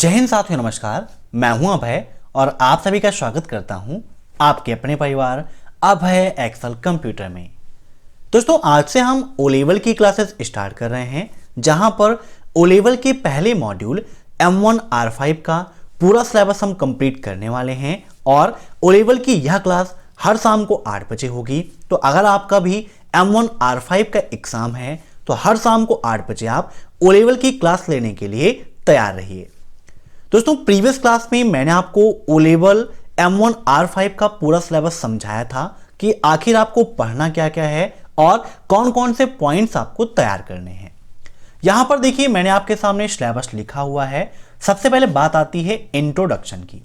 जय हिंद साथियों, नमस्कार। मैं हूं अभय और आप सभी का स्वागत करता हूं आपके अपने परिवार अभय एक्सेल कंप्यूटर में। दोस्तों, आज से हम ओ लेवल की क्लासेस स्टार्ट कर रहे हैं, जहां पर ओ लेवल के पहले मॉड्यूल M1 R5 का पूरा सिलेबस हम कंप्लीट करने वाले हैं और ओ लेवल की यह क्लास हर शाम को 8 बजे होगी। तो अगर आपका भी M1 R5 का एग्जाम है तो हर शाम को 8 बजे आप ओ लेवल की क्लास लेने के लिए तैयार रहिए। दोस्तों, प्रीवियस क्लास में मैंने आपको ओ लेवल M1 R5 का पूरा सिलेबस समझाया था कि आखिर आपको पढ़ना क्या क्या है और कौन कौन से पॉइंट्स आपको तैयार करने हैं। यहां पर देखिए, मैंने आपके सामने सिलेबस लिखा हुआ है। सबसे पहले बात आती है इंट्रोडक्शन की।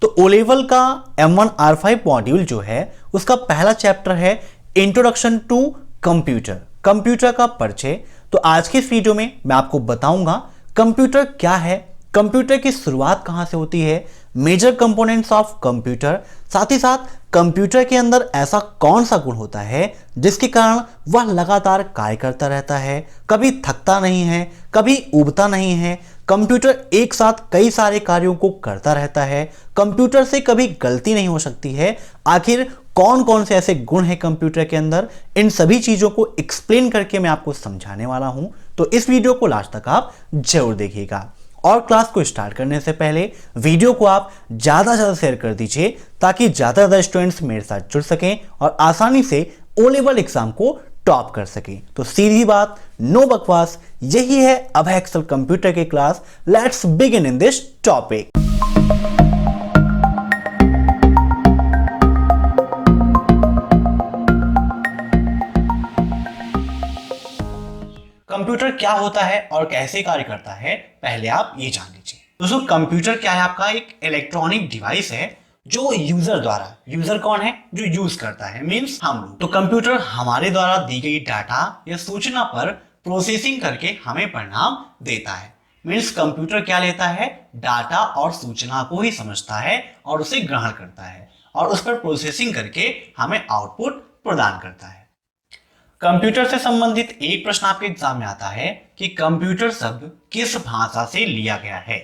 तो ओ लेवल का M1 R5 मॉड्यूल जो है उसका पहला चैप्टर है इंट्रोडक्शन टू कंप्यूटर, कंप्यूटर का परिचय। तो आज के इस वीडियो में मैं आपको बताऊंगा कंप्यूटर क्या है, कंप्यूटर की शुरुआत कहां से होती है, मेजर कंपोनेंट्स ऑफ कंप्यूटर, साथ ही साथ कंप्यूटर के अंदर ऐसा कौन सा गुण होता है जिसके कारण वह लगातार कार्य करता रहता है, कभी थकता नहीं है, कभी ऊबता नहीं है। कंप्यूटर एक साथ कई सारे कार्यों को करता रहता है, कंप्यूटर से कभी गलती नहीं हो सकती है। आखिर कौन कौन से ऐसे गुण हैं कंप्यूटर के अंदर, इन सभी चीजों को एक्सप्लेन करके मैं आपको समझाने वाला हूं। तो इस वीडियो को लास्ट तक आप जरूर देखिएगा। और क्लास को स्टार्ट करने से पहले वीडियो को आप ज़्यादा से ज़्यादा शेयर कर दीजिए ताकि ज़्यादा स्टूडेंट्स मेरे साथ जुड़ सकें और आसानी से ओ लेवल एग्जाम को टॉप कर सकें। तो सीधी बात, नो बकवास, यही है अभय एक्सेल कंप्यूटर की class. Let's begin in this topic. Computer क्या होता है और कैसे कार्य करता है, पहले आप ये जान लीजिए। दोस्तों, कंप्यूटर क्या है? आपका एक इलेक्ट्रॉनिक डिवाइस है जो यूजर द्वारा, यूजर कौन है? जो यूज करता है, मींस हम लोग। तो कंप्यूटर हमारे द्वारा दी गई डाटा या सूचना पर प्रोसेसिंग करके हमें परिणाम देता है। मींस कंप्यूटर क्या लेता है? डाटा और सूचना को ही समझता है और उसे ग्रहण करता है और उस पर प्रोसेसिंग करके हमें आउटपुट प्रदान करता है। कंप्यूटर से संबंधित एक प्रश्न आपके एग्जाम में आता है कि कंप्यूटर शब्द किस भाषा से लिया गया है?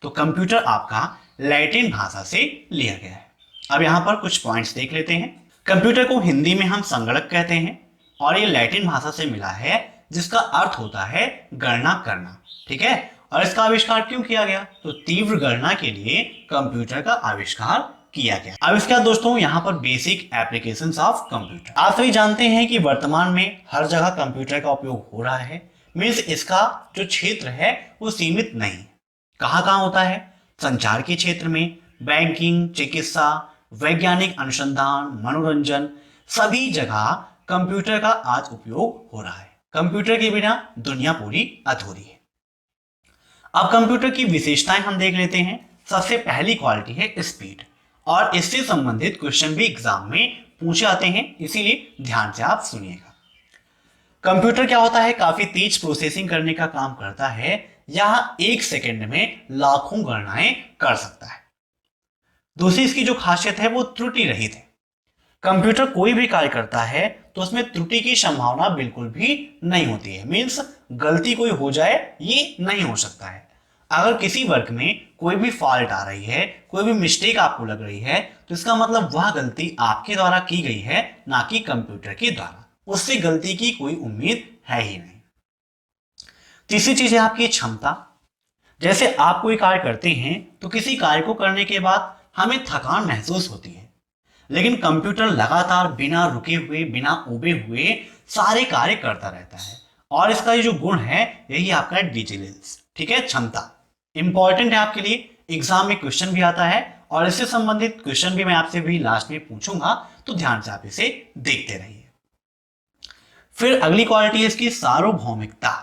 तो कंप्यूटर आपका लैटिन भाषा से लिया गया है। अब यहां पर कुछ पॉइंट्स देख लेते हैं। कंप्यूटर को हिंदी में हम संगणक कहते हैं और ये लैटिन भाषा से मिला है जिसका अर्थ होता है गणना करना। ठीक है, और इसका आविष्कार क्यों किया गया? तो तीव्र गणना के लिए कंप्यूटर का आविष्कार किया गया। अब इसके बाद दोस्तों, यहाँ पर बेसिक एप्लीकेशंस ऑफ कंप्यूटर। आप सभी जानते हैं कि वर्तमान में हर जगह कंप्यूटर का उपयोग हो रहा है। मींस इसका जो क्षेत्र है वो सीमित नहीं। कहाँ कहाँ होता है? संचार के क्षेत्र में, बैंकिंग, चिकित्सा, वैज्ञानिक अनुसंधान, मनोरंजन, सभी जगह कंप्यूटर का आज उपयोग हो रहा है। कंप्यूटर के बिना दुनिया पूरी अधूरी है। अब कंप्यूटर की विशेषताएं हम देख लेते हैं। सबसे पहली क्वालिटी है स्पीड, और इससे संबंधित क्वेश्चन भी एग्जाम में पूछे आते हैं, इसीलिए ध्यान से आप सुनिएगा। कंप्यूटर क्या होता है? काफी तेज प्रोसेसिंग करने का काम करता है। यह 1 सेकंड में लाखों गणनाएं कर सकता है। दूसरी इसकी जो खासियत है वो त्रुटि रहित है। कंप्यूटर कोई भी कार्य करता है तो उसमें त्रुटि की संभावना बिल्कुल भी नहीं होती है। मीन्स गलती कोई हो जाए ये नहीं हो सकता है। अगर किसी वर्क में कोई भी फॉल्ट आ रही है, कोई भी मिस्टेक आपको लग रही है, तो इसका मतलब वह गलती आपके द्वारा की गई है, ना कि कंप्यूटर के द्वारा। उससे गलती की कोई उम्मीद है ही नहीं। तीसरी चीज है आपकी क्षमता। जैसे आप कोई कार्य करते हैं तो किसी कार्य को करने के बाद हमें थकान महसूस होती है, लेकिन कंप्यूटर लगातार बिना रुके हुए, बिना ऊबे हुए सारे कार्य करता रहता है। और इसका ये जो गुण है यही आपका डिजिटल्स, ठीक है, क्षमता। इंपॉर्टेंट है आपके लिए, एग्जाम में क्वेश्चन भी आता है और इससे संबंधित क्वेश्चन भी मैं आपसे भी लास्ट में पूछूंगा, तो ध्यान से आप इसे देखते रहिए। फिर अगली क्वालिटी है इसकी सार्वभौमिकता।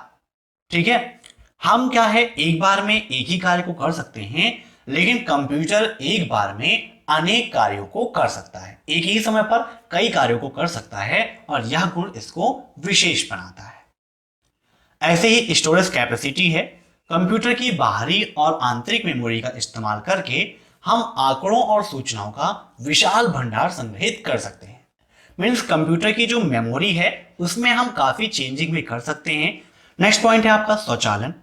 ठीक है, हम क्या है, एक बार में एक ही कार्य को कर सकते हैं, लेकिन कंप्यूटर एक बार में अनेक कार्यों को कर सकता है, एक ही समय पर कई कार्यों को कर सकता है और यह गुण इसको विशेष बनाता है। ऐसे ही स्टोरेज कैपेसिटी है। कंप्यूटर की बाहरी और आंतरिक मेमोरी का इस्तेमाल करके हम आंकड़ों और सूचनाओं का विशाल भंडार संग्रहित कर सकते हैं। मीन्स कंप्यूटर की जो मेमोरी है उसमें हम काफी चेंजिंग भी कर सकते हैं। नेक्स्ट पॉइंट है आपका स्वचालन।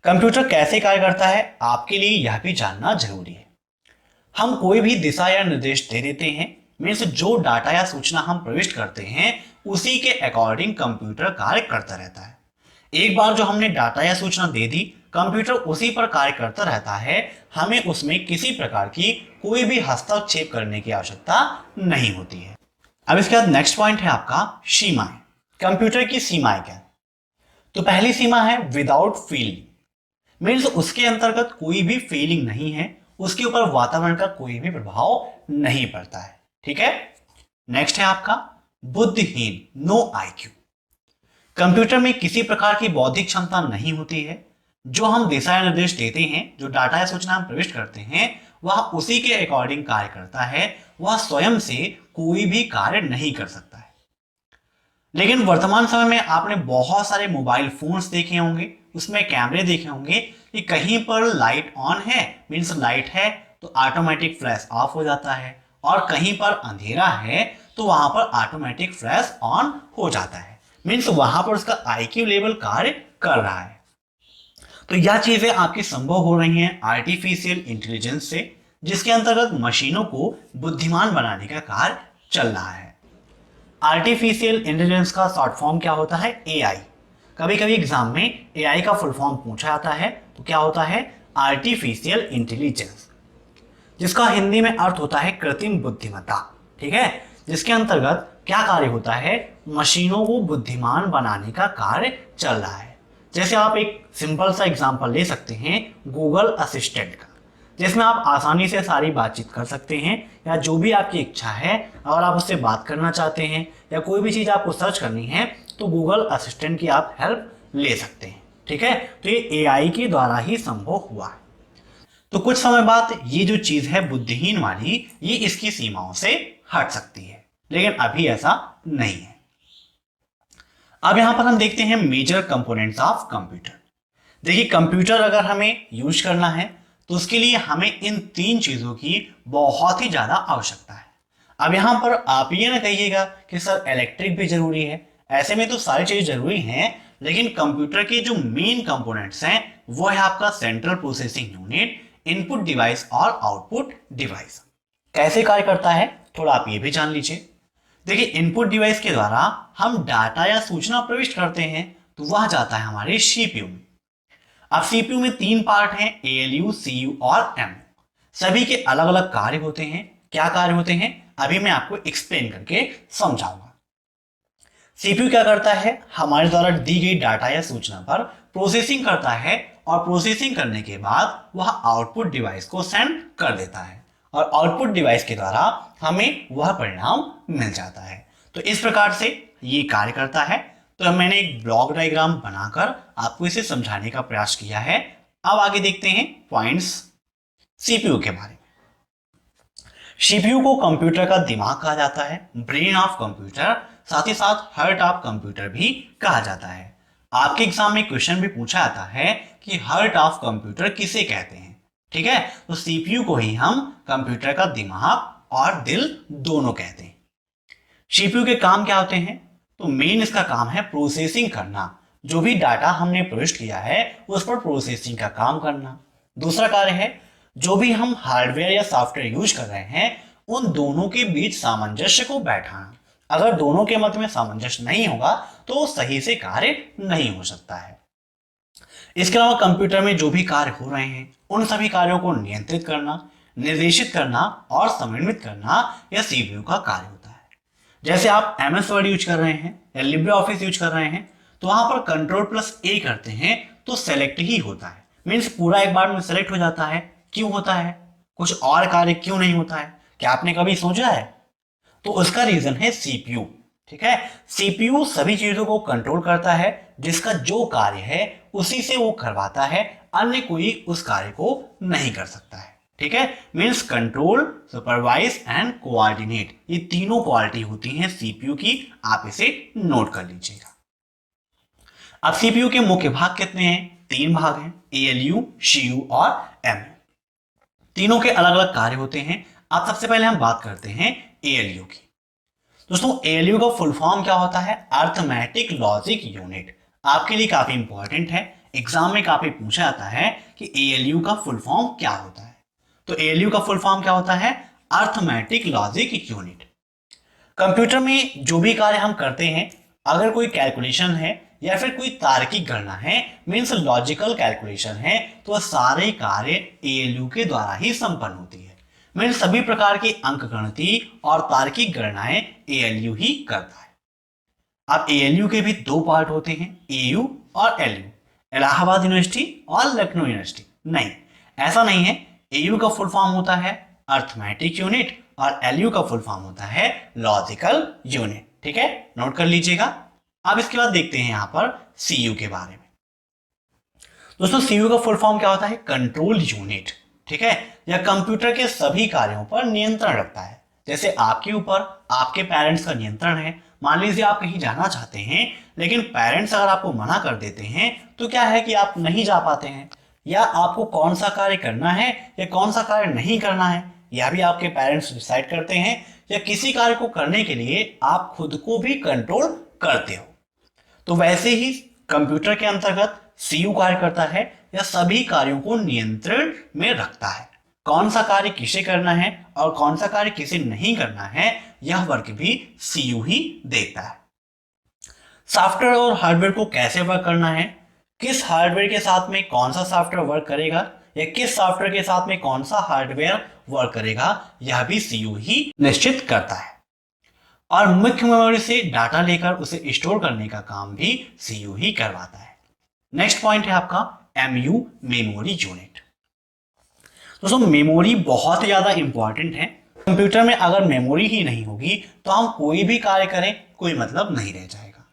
कंप्यूटर कैसे कार्य करता है आपके लिए यह भी जानना जरूरी है। हम कोई भी दिशा या निर्देश दे देते हैं, मीन्स जो डाटा या सूचना हम प्रविष्ट करते हैं उसी के अकॉर्डिंग कंप्यूटर कार्य करता रहता है। एक बार जो हमने डाटा या सूचना दे दी, कंप्यूटर उसी पर कार्य करता रहता है। हमें उसमें किसी प्रकार की कोई भी हस्तक्षेप करने की आवश्यकता नहीं होती है। अब इसके बाद नेक्स्ट पॉइंट है आपका सीमाएं। कंप्यूटर की सीमाएं क्या है? तो पहली सीमा है विदाउट फीलिंग, मीन्स उसके अंतर्गत कोई भी फीलिंग नहीं है, उसके ऊपर वातावरण का कोई भी प्रभाव नहीं पड़ता है। ठीक है। नेक्स्ट है आपका बुद्धिहीन, नो आईक्यू। कंप्यूटर में किसी प्रकार की बौद्धिक क्षमता नहीं होती है। जो हम दिशा निर्देश देते हैं, जो डाटा या सूचना हम प्रविष्ट करते हैं, वह उसी के अकॉर्डिंग कार्य करता है। वह स्वयं से कोई भी कार्य नहीं कर सकता है। लेकिन वर्तमान समय में आपने बहुत सारे मोबाइल फोन्स देखे होंगे, उसमें कैमरे देखे होंगे कि कहीं पर लाइट ऑन है, मीन्स लाइट है तो ऑटोमेटिक फ्लैश ऑफ हो जाता है, और कहीं पर अंधेरा है तो वहां पर ऑटोमेटिक फ्लैश ऑन हो जाता है। मीन्स वहां पर उसका आईक्यू लेवल कार्य कर रहा है। तो यह चीजें आपकी संभव हो रही हैं आर्टिफिशियल इंटेलिजेंस से, जिसके अंतर्गत मशीनों को बुद्धिमान बनाने का कार्य चल रहा है। आर्टिफिशियल इंटेलिजेंस का शॉर्ट फॉर्म क्या होता है? एआई। कभी कभी एग्जाम में एआई का फुल फॉर्म पूछा जाता है, तो क्या होता है? आर्टिफिशियल इंटेलिजेंस, जिसका हिंदी में अर्थ होता है कृत्रिम बुद्धिमत्ता। ठीक है। जिसके अंतर्गत क्या कार्य होता है? मशीनों को बुद्धिमान बनाने का कार्य चल रहा है। जैसे आप एक सिंपल सा एग्जांपल ले सकते हैं गूगल असिस्टेंट का, जिसमें आप आसानी से सारी बातचीत कर सकते हैं, या जो भी आपकी इच्छा है अगर आप उससे बात करना चाहते हैं या कोई भी चीज़ आपको सर्च करनी है तो गूगल असिस्टेंट की आप हेल्प ले सकते हैं। ठीक है। तो ये एआई के द्वारा ही संभव हुआ है। तो कुछ समय बाद ये जो चीज़ है बुद्धिहीन वाली, ये इसकी सीमाओं से हट सकती है, लेकिन अभी ऐसा नहीं है। अब यहां पर हम देखते हैं मेजर कंपोनेंट्स ऑफ कंप्यूटर। देखिए, कंप्यूटर अगर हमें यूज करना है तो उसके लिए हमें इन तीन चीजों की बहुत ही ज्यादा आवश्यकता है। अब यहां पर आप ये ना कहिएगा कि सर इलेक्ट्रिक भी जरूरी है। ऐसे में तो सारी चीजें जरूरी हैं, लेकिन कंप्यूटर के जो मेन कंपोनेंट्स हैं वो है आपका central processing unit, input device और आउटपुट डिवाइस। कैसे कार्य करता है थोड़ा आप ये भी जान लीजिए। देखिए, इनपुट डिवाइस के द्वारा हम डाटा या सूचना प्रविष्ट करते हैं तो वह जाता है हमारे सीपीयू में। अब सीपीयू में तीन पार्ट हैं, एएलयू, सीयू और एमयू। सभी के अलग अलग कार्य होते हैं। क्या कार्य होते हैं अभी मैं आपको एक्सप्लेन करके समझाऊंगा। सीपीयू क्या करता है? हमारे द्वारा दी गई डाटा या सूचना पर प्रोसेसिंग करता है, और प्रोसेसिंग करने के बाद वह आउटपुट डिवाइस को सेंड कर देता है, और आउटपुट डिवाइस के द्वारा हमें वह परिणाम मिल जाता है। तो इस प्रकार से ये कार्य करता है। तो मैंने एक ब्लॉक डायग्राम बनाकर आपको इसे समझाने का प्रयास किया है। अब आगे देखते हैं पॉइंट्स सीपीयू के बारे में। सीपीयू को कंप्यूटर का दिमाग कहा जाता है, ब्रेन ऑफ कंप्यूटर, साथ ही साथ हार्ट ऑफ कंप्यूटर भी कहा जाता है। आपके एग्जाम में क्वेश्चन भी पूछा जाता है कि हार्ट ऑफ कंप्यूटर किसे कहते हैं। ठीक है। तो सीपीयू को ही हम कंप्यूटर का दिमाग और दिल दोनों कहते हैं। सीपीयू के काम क्या होते हैं? तो मेन इसका काम है प्रोसेसिंग करना। जो भी डाटा हमने प्रविष्ट किया है उस पर प्रोसेसिंग का काम करना। दूसरा कार्य है जो भी हम हार्डवेयर या सॉफ्टवेयर यूज कर रहे हैं उन दोनों के बीच सामंजस्य को बैठाना। अगर दोनों के मध्य में सामंजस्य नहीं होगा तो सही से कार्य नहीं हो सकता है। इसके अलावा कंप्यूटर में जो भी कार्य हो रहे हैं उन सभी कार्यों को नियंत्रित करना, निर्देशित करना और समन्वित करना यह सीपीयू का कार्य होता है। जैसे आप एमएस वर्ड यूज कर रहे हैं या लिब्रे ऑफिस यूज कर रहे हैं तो वहां पर कंट्रोल+A करते हैं तो सेलेक्ट ही होता है, मीन्स पूरा एक बार में सेलेक्ट हो जाता है। क्यों होता है? कुछ और कार्य क्यों नहीं होता है? क्या आपने कभी सोचा है? तो उसका रीजन है सीपीयू। ठीक है। सीपीयू सभी चीजों को कंट्रोल करता है, जिसका जो कार्य है उसी से वो करवाता है, अन्य कोई उस कार्य को नहीं कर सकता है। ठीक है। Means control, supervise and coordinate, ये तीनों क्वालिटी होती हैं सीपीयू की। आप इसे नोट कर लीजिएगा। अब सीपीयू के मुख्य भाग कितने हैं? तीन भाग हैं, एएलयू, सीयू और एमयू। तीनों के अलग अलग कार्य होते हैं। अब सबसे पहले हम बात करते हैं एएलयू की। दोस्तों, एएलयू का फुल फॉर्म क्या होता है? Arithmetic logic unit. आपके लिए काफी इंपॉर्टेंट है। एग्जाम में काफी पूछा जाता है कि ALU का फुल फॉर्म क्या होता है। तो ALU का फुल फॉर्म क्या होता है? Arithmetic logic unit. कंप्यूटर में जो भी कार्य हम करते हैं, अगर कोई कैलकुलेशन है या फिर कोई तार्किक गणना है, मीन्स लॉजिकल कैलकुलेशन है, तो वह सारे कार्य ALU के द्वारा ही संपन्न होती है। मीन्स सभी प्रकार की अंकगणितीय और तार्किक गणनाएं ALU ही करता है। अब ALU के भी दो पार्ट होते हैं, AU और LU, इलाहाबाद यूनिवर्सिटी और लखनऊ यूनिवर्सिटी। नहीं, ऐसा नहीं है। AU का फुल फॉर्म होता है अर्थमेटिक यूनिट और LU का फुल फॉर्म होता है लॉजिकल यूनिट। ठीक है, नोट कर लीजिएगा। अब इसके बाद देखते हैं यहां पर CU के बारे में। दोस्तों CU का फुल फॉर्म क्या होता है? Control unit. ठीक है, यह कंप्यूटर के सभी कार्यों पर नियंत्रण रखता है। जैसे आपके ऊपर आपके पेरेंट्स का नियंत्रण है। मान लीजिए आप कहीं जाना चाहते हैं, लेकिन पेरेंट्स अगर आपको मना कर देते हैं तो क्या है कि आप नहीं जा पाते हैं, या आपको कौन सा कार्य करना है या कौन सा कार्य नहीं करना है यह भी आपके पेरेंट्स डिसाइड करते हैं, या किसी कार्य को करने के लिए आप खुद को भी कंट्रोल करते हो। तो वैसे ही कंप्यूटर के अंतर्गत CU कार्य करता है, यह सभी कार्यों को नियंत्रण में रखता है। कौन सा कार्य किसे करना है और कौन सा कार्य किसे नहीं करना है, यह वर्क भी CU ही देता है। सॉफ्टवेयर और हार्डवेयर को कैसे वर्क करना है, किस हार्डवेयर के साथ में कौन सा सॉफ्टवेयर वर्क करेगा या किस सॉफ्टवेयर के साथ में कौन सा हार्डवेयर वर्क करेगा, यह भी CU ही निश्चित करता है। और मुख्य मेमोरी से डाटा लेकर उसे स्टोर करने का काम भी CU ही करवाता है। नेक्स्ट पॉइंट है आपका MU, मेमोरी यूनिट। दोस्तों मेमोरी बहुत ज्यादा इंपॉर्टेंट है। कंप्यूटर में अगर मेमोरी ही नहीं होगी तो हम कोई भी कार्य करें कोई मतलब नहीं रह जाएगा।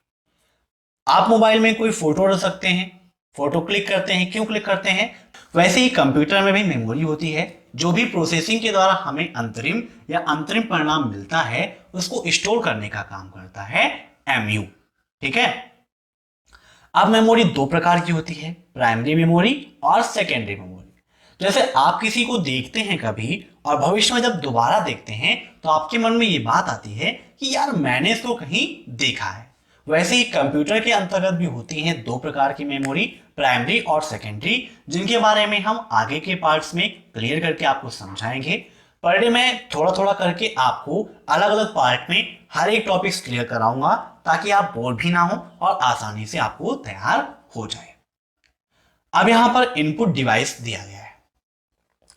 आप मोबाइल में कोई फोटो रख सकते हैं, फोटो क्लिक करते हैं, क्यों क्लिक करते हैं? वैसे ही कंप्यूटर में भी मेमोरी होती है। जो भी प्रोसेसिंग के द्वारा हमें अंतरिम परिणाम मिलता है उसको स्टोर करने का काम करता है MU। ठीक है, अब मेमोरी दो प्रकार की होती है, प्राइमरी मेमोरी और सेकेंडरी मेमोरी। जैसे आप किसी को देखते हैं कभी और भविष्य में जब दोबारा देखते हैं तो आपके मन में ये बात आती है कि यार मैंने इसको कहीं देखा है। वैसे ही कंप्यूटर के अंतर्गत भी होती हैं दो प्रकार की मेमोरी, प्राइमरी और सेकेंडरी, जिनके बारे में हम आगे के पार्ट्स में क्लियर करके आपको समझाएंगे। पर डे मैं थोड़ा थोड़ा करके आपको अलग अलग पार्ट में हर एक टॉपिक्स क्लियर कराऊंगा ताकि आप बोर भी ना हो और आसानी से आपको तैयार हो जाए। अब यहां पर इनपुट डिवाइस दिया गया है।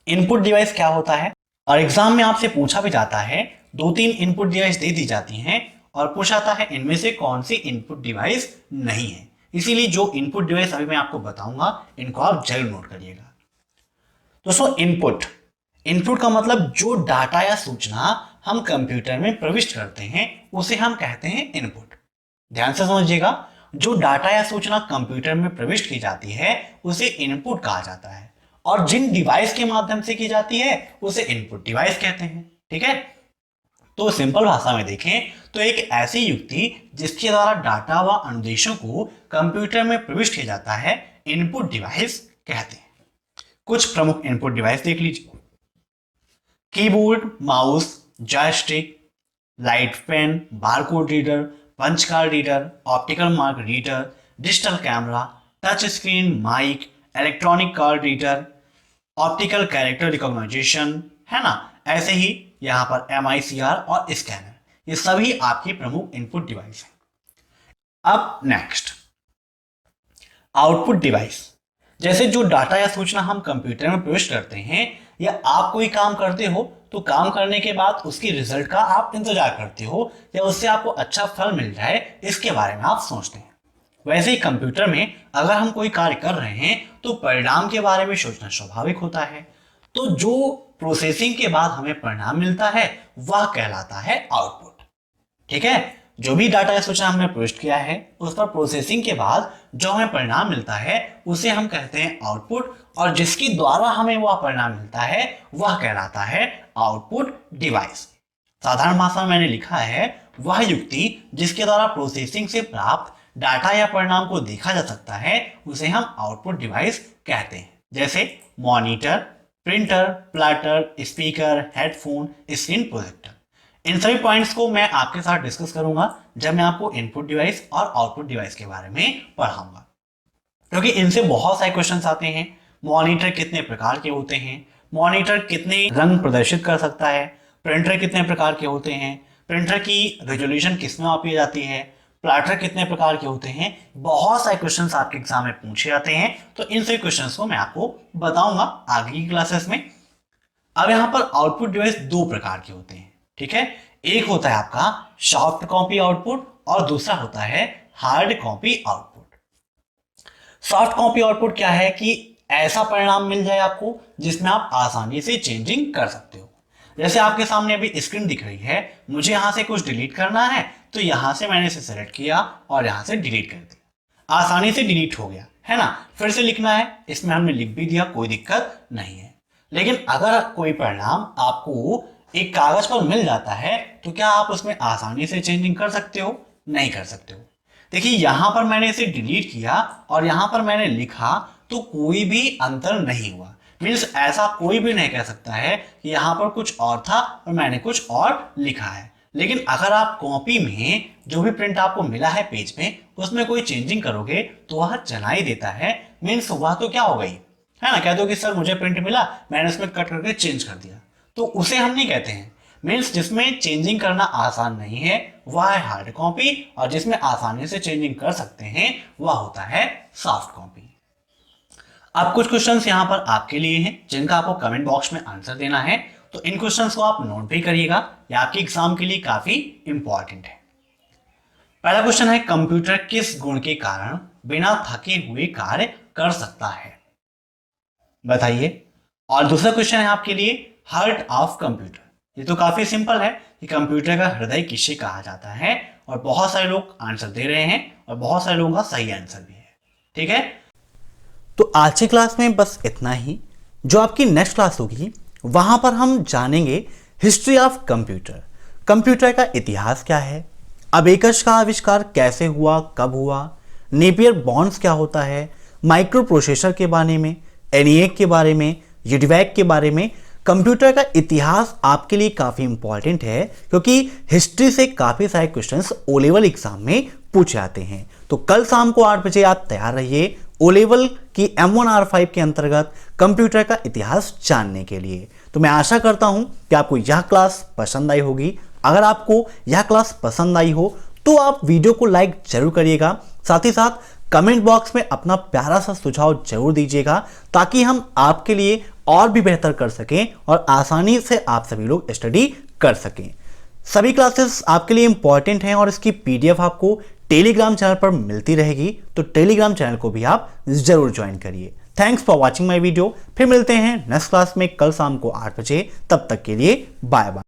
इनपुट डिवाइस क्या होता है, और एग्जाम में आपसे पूछा भी जाता है, दो तीन इनपुट डिवाइस दे दी जाती हैं और पूछा जाता है इनमें से कौन सी इनपुट डिवाइस नहीं है। इसीलिए जो इनपुट डिवाइस अभी मैं आपको बताऊंगा इनको आप जरूर नोट करिएगा। दोस्तों इनपुट का मतलब जो डाटा या सूचना हम कंप्यूटर में प्रविष्ट करते हैं उसे हम कहते हैं इनपुट। ध्यान से समझिएगा, जो डाटा या सूचना कंप्यूटर में प्रविष्ट की जाती है उसे इनपुट कहा जाता है, और जिन डिवाइस के माध्यम से की जाती है उसे इनपुट डिवाइस कहते हैं। ठीक है, तो सिंपल भाषा में देखें तो एक ऐसी युक्ति जिसके द्वारा डाटा व अनुदेशों को कंप्यूटर में प्रविष्ट किया जाता है इनपुट डिवाइस कहते हैं। कुछ प्रमुख इनपुट डिवाइस देख लीजिए, keyboard, mouse, joystick, light pen, barcode reader, punch card reader, optical mark reader, digital camera, touch screen, mic, electronic card reader, optical character recognization, है ना। ऐसे ही यहां पर MICR और स्कैनर, ये सभी आपके प्रमुख इनपुट डिवाइस हैं। अब नेक्स्ट आउटपुट डिवाइस, जैसे जो डाटा या सूचना हम कंप्यूटर में प्रविष्ट करते हैं या आप कोई काम करते हो तो काम करने के बाद उसकी रिजल्ट का आप इंतजार करते हो या उससे आपको अच्छा फल मिल जाए इसके बारे में आप सोचते हैं। वैसे ही कंप्यूटर में अगर हम कोई कार्य कर रहे हैं तो परिणाम के बारे में सोचना स्वाभाविक होता है। तो जो प्रोसेसिंग के बाद हमें परिणाम मिलता है वह कहलाता है आउटपुट। ठीक है, जो भी डाटा या सूचना हमने प्रविष्ट किया है उस पर प्रोसेसिंग के बाद जो हमें परिणाम मिलता है उसे हम कहते हैं आउटपुट, और जिसके द्वारा हमें वह परिणाम मिलता है वह कहलाता है आउटपुट डिवाइस। साधारण भाषा में मैंने लिखा है वह युक्ति जिसके द्वारा प्रोसेसिंग से प्राप्त डाटा या परिणाम को देखा जा सकता है उसे हम आउटपुट डिवाइस कहते हैं। जैसे monitor, printer, plotter, speaker, headphone, screen projector. इन सभी पॉइंट्स को मैं आपके साथ डिस्कस करूंगा जब मैं आपको इनपुट डिवाइस और आउटपुट डिवाइस के बारे में पढ़ाऊंगा। क्योंकि इनसे बहुत सारे क्वेश्चंस आते हैं। मॉनिटर कितने प्रकार के होते हैं, मॉनिटर कितने रंग प्रदर्शित कर सकता है, प्रिंटर कितने प्रकार के होते हैं, प्रिंटर की रेजोल्यूशन किस में मापी जाती है, प्लाटर कितने प्रकार के होते हैं, बहुत सारे क्वेश्चंस आपके एग्जाम में पूछे जाते हैं। तो इन सभी क्वेश्चंस को मैं आपको बताऊंगा आगे की क्लासेस में। अब यहाँ पर आउटपुट डिवाइस दो प्रकार के होते हैं, ठीक है। एक होता है आपका सॉफ्ट कॉपी आउटपुट और दूसरा होता है hard copy output. Soft copy output क्या है कि ऐसा परिणाम मिल जाए आपको जिसमें आप आसानी से चेंजिंग कर सकते हो। जैसे आपके सामने अभी स्क्रीन दिख रही है, मुझे यहां से कुछ डिलीट करना है तो यहां से मैंने इसे सेलेक्ट किया और यहां से डिलीट कर दिया, आसानी से डिलीट हो गया, है ना। फिर से लिखना है, इसमें हमने लिख भी दिया, कोई दिक्कत नहीं है। लेकिन अगर कोई परिणाम आपको एक कागज पर मिल जाता है तो क्या आप उसमें आसानी से चेंजिंग कर सकते हो? नहीं कर सकते हो। देखिए यहां पर मैंने इसे डिलीट किया और यहां पर मैंने लिखा तो कोई भी अंतर नहीं हुआ। मीन्स ऐसा कोई भी नहीं कह सकता है कि यहां पर कुछ और था और मैंने कुछ और लिखा है। लेकिन अगर आप कॉपी में जो भी प्रिंट आपको मिला है पेज में उसमें कोई चेंजिंग करोगे तो वह चला ही देता है। मीन्स वह तो क्या हो गई, है ना। कह दो कि सर मुझे प्रिंट मिला, मैंने उसमें कट करके चेंज कर दिया, तो उसे हम नहीं कहते हैं। मीन्स जिसमें चेंजिंग करना आसान नहीं है वह है हार्ड कॉपी, और जिसमें आसानी से चेंजिंग कर सकते हैं वह होता है सॉफ्ट कॉपी। अब कुछ क्वेश्चंस यहां पर आपके लिए हैं जिनका आपको कमेंट बॉक्स में आंसर देना है, तो इन क्वेश्चंस को आप नोट भी करिएगा, ये आपके एग्जाम के लिए काफी इंपॉर्टेंट है। पहला क्वेश्चन है, कंप्यूटर किस गुण के कारण बिना थके हुए कार्य कर सकता है, बताइए। और दूसरा क्वेश्चन है आपके लिए, हार्ट ऑफ कंप्यूटर। ये तो काफी सिंपल है कि कंप्यूटर का हृदय किसे कहा जाता है, और बहुत सारे लोग आंसर दे रहे हैं और बहुत सारे लोगों का सही आंसर भी है, ठीक है। तो आज की क्लास में बस इतना ही। जो आपकी नेक्स्ट क्लास होगी वहां पर हम जानेंगे हिस्ट्री ऑफ कंप्यूटर। कंप्यूटर का इतिहास क्या है, अबेकस का आविष्कार कैसे हुआ, कब हुआ, नेपियर बॉन्ड्स क्या होता है, माइक्रो प्रोसेसर के बारे में, एनिएक के बारे में, यूडीवैक के बारे में। कंप्यूटर का इतिहास आपके लिए काफी इंपॉर्टेंट है क्योंकि हिस्ट्री से काफी सारे क्वेश्चंस ओ लेवल एग्जाम में पूछे जाते हैं। तो कल शाम को 8 बजे आप तैयार रहिए ओ लेवल की M1R5 के अंतर्गत कंप्यूटर का इतिहास जानने के लिए। तो मैं आशा करता हूं कि आपको यह क्लास पसंद आई होगी। अगर आपको यह क्लास पसंद आई हो तो आप वीडियो को लाइक जरूर करिएगा, साथ ही साथ कमेंट बॉक्स में अपना प्यारा सा सुझाव जरूर दीजिएगा ताकि हम आपके लिए और भी बेहतर कर सकें और आसानी से आप सभी लोग स्टडी कर सकें। सभी क्लासेस आपके लिए इंपॉर्टेंट हैं और इसकी PDF आपको टेलीग्राम चैनल पर मिलती रहेगी, तो टेलीग्राम चैनल को भी आप जरूर ज्वाइन करिए। Thanks for watching my video. फिर मिलते हैं नेक्स्ट क्लास में कल शाम को 8 बजे। तब तक के लिए बाय बाय।